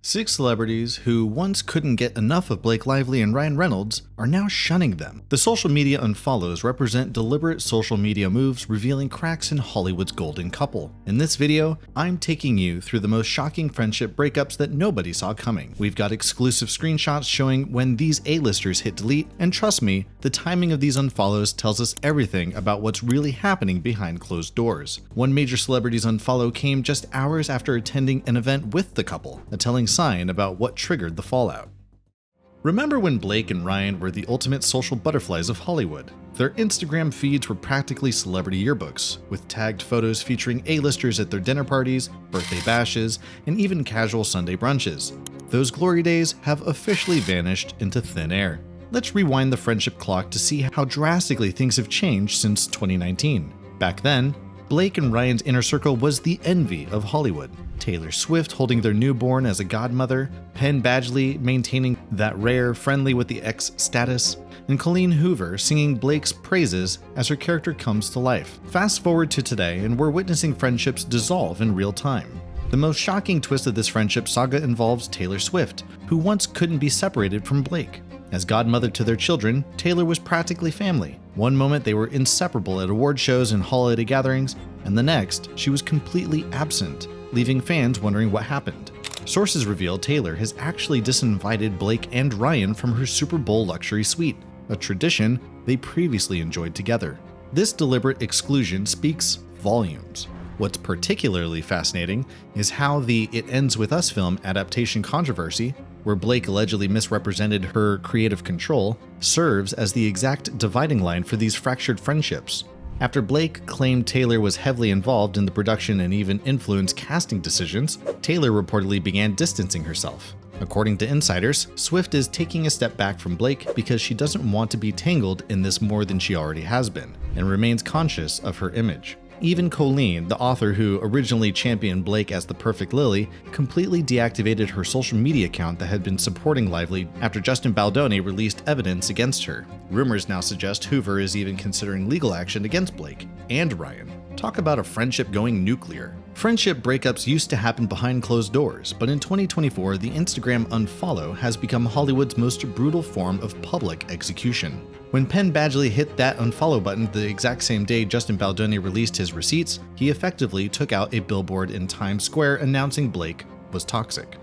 6 celebrities who once couldn't get enough of Blake Lively and Ryan Reynolds are now shunning them. The social media unfollows represent deliberate social media moves revealing cracks in Hollywood's golden couple. In this video, I'm taking you through the most shocking friendship breakups that nobody saw coming. We've got exclusive screenshots showing when these A-listers hit delete, and trust me, the timing of these unfollows tells us everything about what's really happening behind closed doors. One major celebrity's unfollow came just hours after attending an event with the couple, a telling sign about what triggered the fallout. Remember when Blake and Ryan were the ultimate social butterflies of Hollywood? Their Instagram feeds were practically celebrity yearbooks, with tagged photos featuring A-listers at their dinner parties, birthday bashes, and even casual Sunday brunches. Those glory days have officially vanished into thin air. Let's rewind the friendship clock to see how drastically things have changed since 2019. Back then, Blake and Ryan's inner circle was the envy of Hollywood. Taylor Swift holding their newborn as a godmother, Penn Badgley maintaining that rare friendly with the ex status, and Colleen Hoover singing Blake's praises as her character comes to life. Fast forward to today, and we're witnessing friendships dissolve in real time. The most shocking twist of this friendship saga involves Taylor Swift, who once couldn't be separated from Blake. As godmother to their children, Taylor was practically family. One moment they were inseparable at award shows and holiday gatherings, and the next, she was completely absent, leaving fans wondering what happened. Sources reveal Taylor has actually disinvited Blake and Ryan from her Super Bowl luxury suite, a tradition they previously enjoyed together. This deliberate exclusion speaks volumes. What's particularly fascinating is how the It Ends With Us film adaptation controversy, where Blake allegedly misrepresented her creative control, serves as the exact dividing line for these fractured friendships. After Blake claimed Taylor was heavily involved in the production and even influenced casting decisions, Taylor reportedly began distancing herself. According to insiders, Swift is taking a step back from Blake because she doesn't want to be tangled in this more than she already has been, and remains conscious of her image. Even Colleen, the author who originally championed Blake as the perfect Lily, completely deactivated her social media account that had been supporting Lively after Justin Baldoni released evidence against her. Rumors now suggest Hoover is even considering legal action against Blake and Ryan. Talk about a friendship going nuclear. Friendship breakups used to happen behind closed doors, but in 2024, the Instagram unfollow has become Hollywood's most brutal form of public execution. When Penn Badgley hit that unfollow button the exact same day Justin Baldoni released his receipts, he effectively took out a billboard in Times Square announcing Blake was toxic.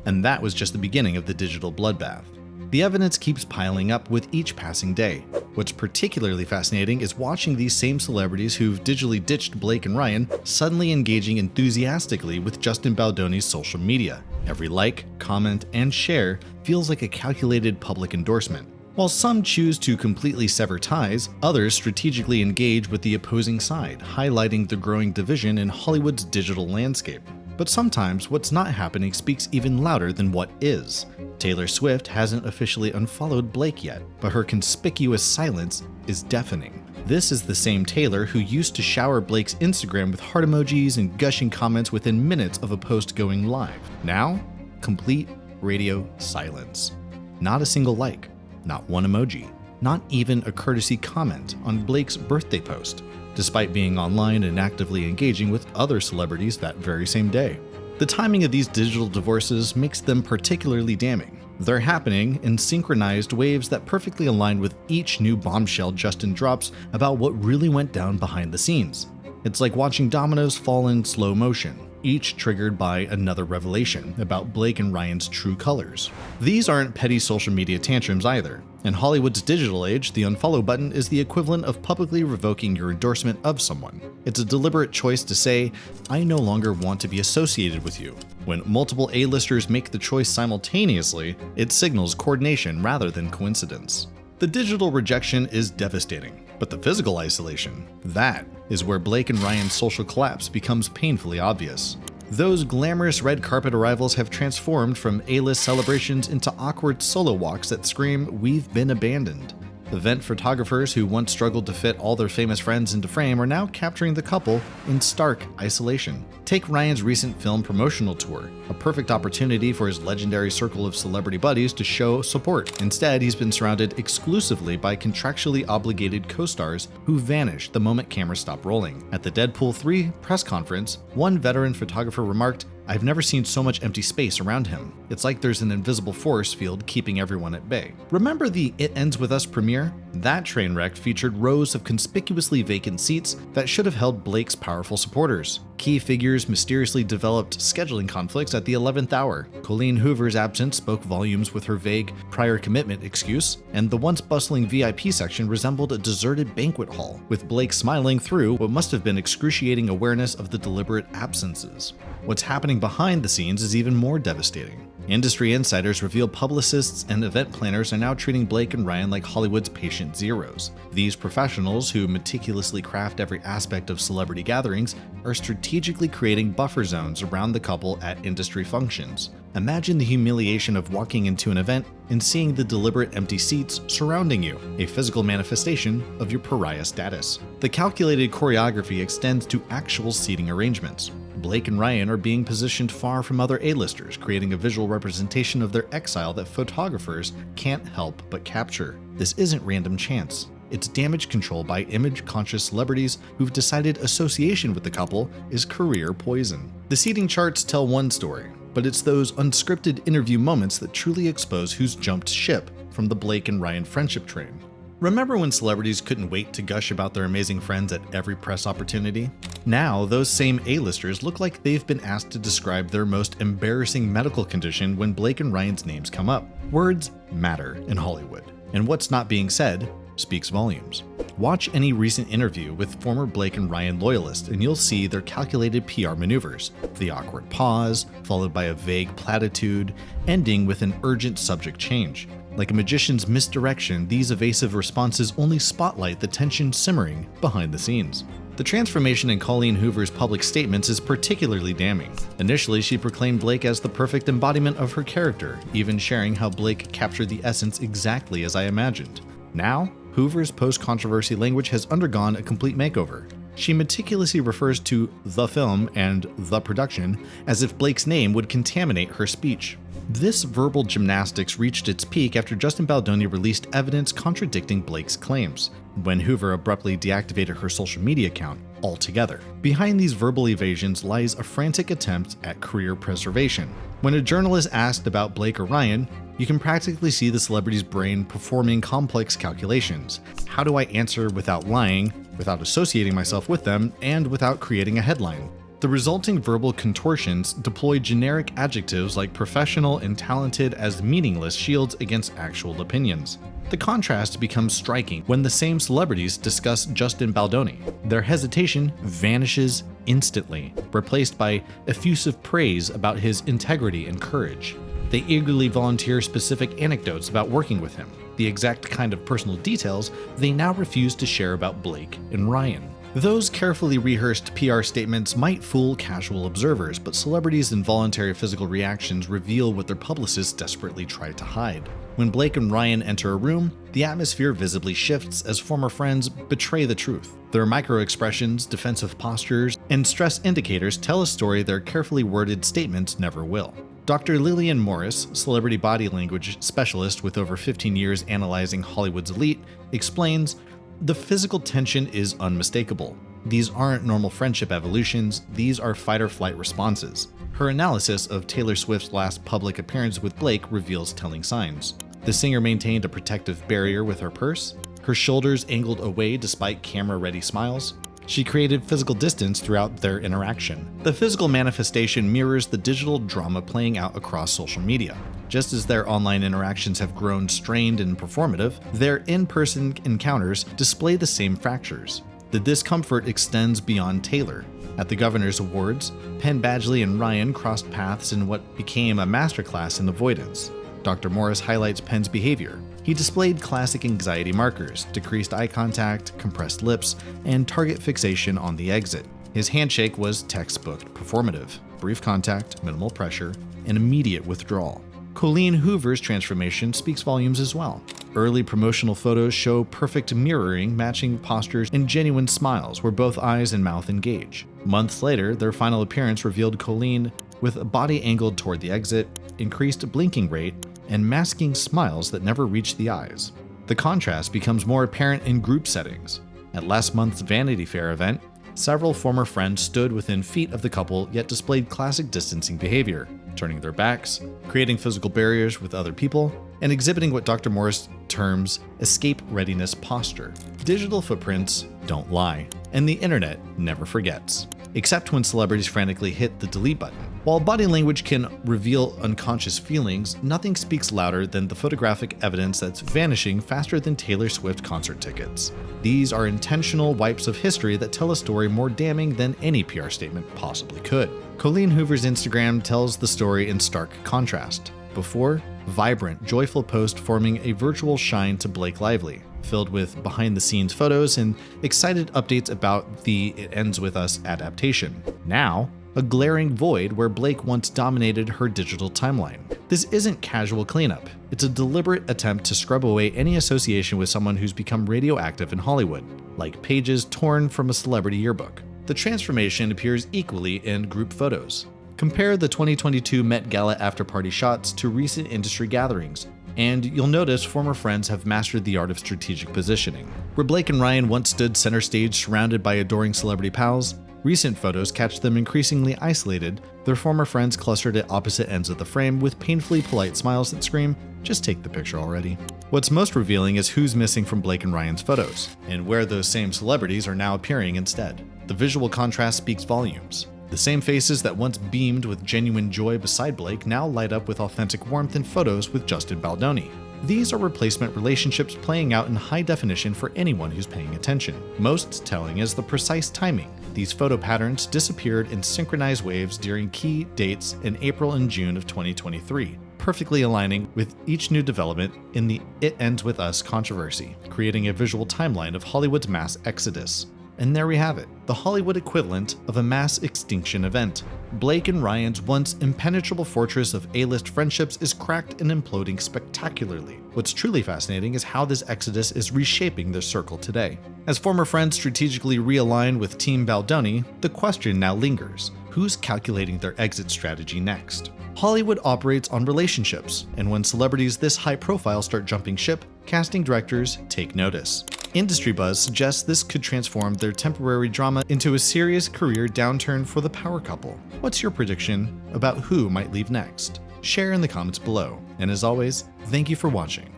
And that was just the beginning of the digital bloodbath. The evidence keeps piling up with each passing day. What's particularly fascinating is watching these same celebrities who've digitally ditched Blake and Ryan suddenly engaging enthusiastically with Justin Baldoni's social media. Every like, comment, and share feels like a calculated public endorsement. While some choose to completely sever ties, others strategically engage with the opposing side, highlighting the growing division in Hollywood's digital landscape. But sometimes what's not happening speaks even louder than what is. Taylor Swift hasn't officially unfollowed Blake yet, but her conspicuous silence is deafening. This is the same Taylor who used to shower Blake's Instagram with heart emojis and gushing comments within minutes of a post going live. Now, complete radio silence. Not a single like, not one emoji, not even a courtesy comment on Blake's birthday post, despite being online and actively engaging with other celebrities that very same day. The timing of these digital divorces makes them particularly damning. They're happening in synchronized waves that perfectly align with each new bombshell Justin drops about what really went down behind the scenes. It's like watching dominoes fall in slow motion, each triggered by another revelation about Blake and Ryan's true colors. These aren't petty social media tantrums either. In Hollywood's digital age, the unfollow button is the equivalent of publicly revoking your endorsement of someone. It's a deliberate choice to say, I no longer want to be associated with you. When multiple A-listers make the choice simultaneously, it signals coordination rather than coincidence. The digital rejection is devastating, but the physical isolation, that is where Blake and Ryan's social collapse becomes painfully obvious. Those glamorous red carpet arrivals have transformed from A-list celebrations into awkward solo walks that scream, "We've been abandoned." Event photographers who once struggled to fit all their famous friends into frame are now capturing the couple in stark isolation. Take Ryan's recent film promotional tour, a perfect opportunity for his legendary circle of celebrity buddies to show support. Instead, he's been surrounded exclusively by contractually obligated co-stars who vanished the moment cameras stopped rolling. At the Deadpool 3 press conference, one veteran photographer remarked, I've never seen so much empty space around him. It's like there's an invisible force field keeping everyone at bay. Remember the It Ends With Us premiere? That train wreck featured rows of conspicuously vacant seats that should have held Blake's powerful supporters. Key figures mysteriously developed scheduling conflicts at the 11th hour. Colleen Hoover's absence spoke volumes with her vague prior commitment excuse, and the once bustling VIP section resembled a deserted banquet hall, with Blake smiling through what must have been excruciating awareness of the deliberate absences. What's happening behind the scenes is even more devastating. Industry insiders reveal publicists and event planners are now treating Blake and Ryan like Hollywood's patient zeros. These professionals, who meticulously craft every aspect of celebrity gatherings, are strategically creating buffer zones around the couple at industry functions. Imagine the humiliation of walking into an event and seeing the deliberate empty seats surrounding you, a physical manifestation of your pariah status. The calculated choreography extends to actual seating arrangements. Blake and Ryan are being positioned far from other A-listers, creating a visual representation of their exile that photographers can't help but capture. This isn't random chance. It's damage control by image-conscious celebrities who've decided association with the couple is career poison. The seating charts tell one story, but it's those unscripted interview moments that truly expose who's jumped ship from the Blake and Ryan friendship train. Remember when celebrities couldn't wait to gush about their amazing friends at every press opportunity? Now, those same A-listers look like they've been asked to describe their most embarrassing medical condition when Blake and Ryan's names come up. Words matter in Hollywood, and what's not being said speaks volumes. Watch any recent interview with former Blake and Ryan loyalists and you'll see their calculated PR maneuvers. The awkward pause, followed by a vague platitude, ending with an urgent subject change. Like a magician's misdirection, these evasive responses only spotlight the tension simmering behind the scenes. The transformation in Colleen Hoover's public statements is particularly damning. Initially, she proclaimed Blake as the perfect embodiment of her character, even sharing how Blake captured the essence exactly as I imagined. Now, Hoover's post-controversy language has undergone a complete makeover. She meticulously refers to the film and the production as if Blake's name would contaminate her speech. This verbal gymnastics reached its peak after Justin Baldoni released evidence contradicting Blake's claims, when Hoover abruptly deactivated her social media account altogether. Behind these verbal evasions lies a frantic attempt at career preservation. When a journalist asked about Blake or Ryan, you can practically see the celebrity's brain performing complex calculations. How do I answer without lying, without associating myself with them, and without creating a headline? The resulting verbal contortions deploy generic adjectives like professional and talented as meaningless shields against actual opinions. The contrast becomes striking when the same celebrities discuss Justin Baldoni. Their hesitation vanishes instantly, replaced by effusive praise about his integrity and courage. They eagerly volunteer specific anecdotes about working with him, the exact kind of personal details they now refuse to share about Blake and Ryan. Those carefully rehearsed PR statements might fool casual observers, but celebrities' involuntary physical reactions reveal what their publicists desperately try to hide. When Blake and Ryan enter a room, the atmosphere visibly shifts as former friends betray the truth. Their micro-expressions, defensive postures, and stress indicators tell a story their carefully worded statements never will. Dr. Lillian Morris, celebrity body language specialist with over 15 years analyzing Hollywood's elite, explains, "The physical tension is unmistakable. These aren't normal friendship evolutions, these are fight-or-flight responses." Her analysis of Taylor Swift's last public appearance with Blake reveals telling signs. The singer maintained a protective barrier with her purse, her shoulders angled away despite camera-ready smiles. She created physical distance throughout their interaction. The physical manifestation mirrors the digital drama playing out across social media. Just as their online interactions have grown strained and performative, their in-person encounters display the same fractures. The discomfort extends beyond Taylor. At the Governor's Awards, Penn Badgley and Ryan crossed paths in what became a masterclass in avoidance. Dr. Morris highlights Penn's behavior. He displayed classic anxiety markers, decreased eye contact, compressed lips, and target fixation on the exit. His handshake was textbook performative, brief contact, minimal pressure, and immediate withdrawal. Colleen Hoover's transformation speaks volumes as well. Early promotional photos show perfect mirroring, matching postures and genuine smiles where both eyes and mouth engage. Months later, their final appearance revealed Colleen with a body angled toward the exit, increased blinking rate, and masking smiles that never reach the eyes. The contrast becomes more apparent in group settings. At last month's Vanity Fair event, Several former friends stood within feet of the couple yet displayed classic distancing behavior, turning their backs, creating physical barriers with other people, and exhibiting what Dr. Morris terms escape readiness posture. Digital footprints don't lie, and the internet never forgets, except when celebrities frantically hit the delete button. While body language can reveal unconscious feelings, nothing speaks louder than the photographic evidence that's vanishing faster than Taylor Swift concert tickets. These are intentional wipes of history that tell a story more damning than any PR statement possibly could. Colleen Hoover's Instagram tells the story in stark contrast. Before, vibrant, joyful post forming a virtual shrine to Blake Lively, filled with behind-the-scenes photos and excited updates about the It Ends With Us adaptation. Now, a glaring void where Blake once dominated her digital timeline. This isn't casual cleanup. It's a deliberate attempt to scrub away any association with someone who's become radioactive in Hollywood, like pages torn from a celebrity yearbook. The transformation appears equally in group photos. Compare the 2022 Met Gala after-party shots to recent industry gatherings, and you'll notice former friends have mastered the art of strategic positioning. Where Blake and Ryan once stood center stage surrounded by adoring celebrity pals, recent photos catch them increasingly isolated, their former friends clustered at opposite ends of the frame with painfully polite smiles that scream, "Just take the picture already." What's most revealing is who's missing from Blake and Ryan's photos, and where those same celebrities are now appearing instead. The visual contrast speaks volumes. The same faces that once beamed with genuine joy beside Blake now light up with authentic warmth in photos with Justin Baldoni. These are replacement relationships playing out in high definition for anyone who's paying attention. Most telling is the precise timing. These photo patterns disappeared in synchronized waves during key dates in April and June of 2023, perfectly aligning with each new development in the It Ends With Us controversy, creating a visual timeline of Hollywood's mass exodus. And there we have it, the Hollywood equivalent of a mass extinction event. Blake and Ryan's once impenetrable fortress of A-list friendships is cracked and imploding spectacularly. What's truly fascinating is how this exodus is reshaping their circle today. As former friends strategically realign with Team Baldoni, the question now lingers: who's calculating their exit strategy next? Hollywood operates on relationships, and when celebrities this high profile start jumping ship, casting directors take notice. Industry buzz suggests this could transform their temporary drama into a serious career downturn for the power couple. What's your prediction about who might leave next? Share in the comments below. And as always, thank you for watching.